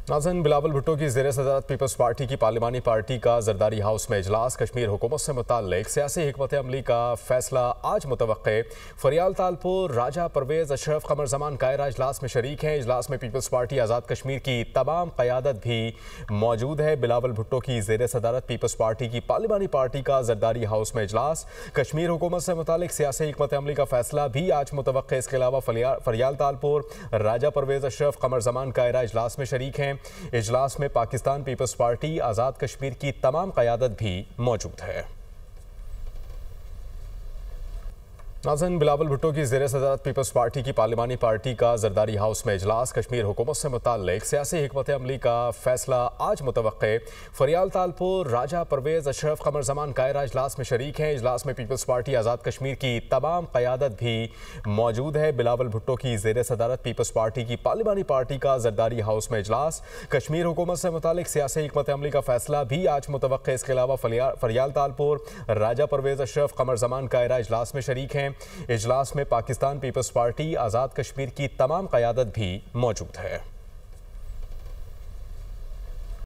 नाज़रीन, बिलावल भुट्टो की ज़ेर सदारत पीपल्स पार्टी की पार्लिमानी पार्टी का जरदारी हाउस में इजलास। कश्मीर हुकूमत से मुताल्लिक सियासी हिकमत अमली का फैसला आज मुतवक्के। फरियाल तालपुर राजा परवेज़ अशरफ कमर ज़मान कायरा इजलास में शरीक हैं। इजलास में पीपल्स पार्टी आज़ाद कश्मीर की तमाम क़यादत भी मौजूद है। बिलावल भुट्टो की ज़ेर सदारत पीपल्स पार्टी की पार्लिमानी पार्टी का जरदारी हाउस में इजलास। कश्मीर हुकूमत से मुताल्लिक सियासी हिकमत अमली का फैसला भी आज मुतवक्के। इसके अलावा फरियाल तालपुर राजा परवेज़ अशरफ कमर ज़मान कायरा इजलास में शरीक हैं। इजलास में पाकिस्तान पीपल्स पार्टी आज़ाद कश्मीर की तमाम क़यादत भी मौजूद है। नाज़रीन, बिलावल भुट्टो की ज़ेर सदारत पीपल्स पार्टी की पार्लिमानी पार्टी का जरदारी हाउस में इजलास। कश्मीर हुकूमत से मुताल्लिक सियासी हिकमत अमली का फैसला आज मुतवक्के। फरियाल तालपुर राजा परवेज़ अशरफ कमर ज़मान कायरा इजलास में शरीक हैं। इजलास में पीपल्स पार्टी आज़ाद कश्मीर की तमाम क़यादत भी मौजूद है। बिलावल भुट्टो की ज़ेर सदारत पीपल्स पार्टी की पार्लिमानी पार्टी का जरदारी हाउस में इजलास। कश्मीर हुकूमत से मुताल्लिक सियासी हिकमत अमली का फैसला भी आज मुतवक्के। इसके अलावा फरियाल तालपुर राजा परवेज़ अशरफ कमर ज़मान कायरा इजलास में शरीक हैं। इजलास में पाकिस्तान पीपल्स पार्टी आज़ाद कश्मीर की तमाम क़यादत भी मौजूद है।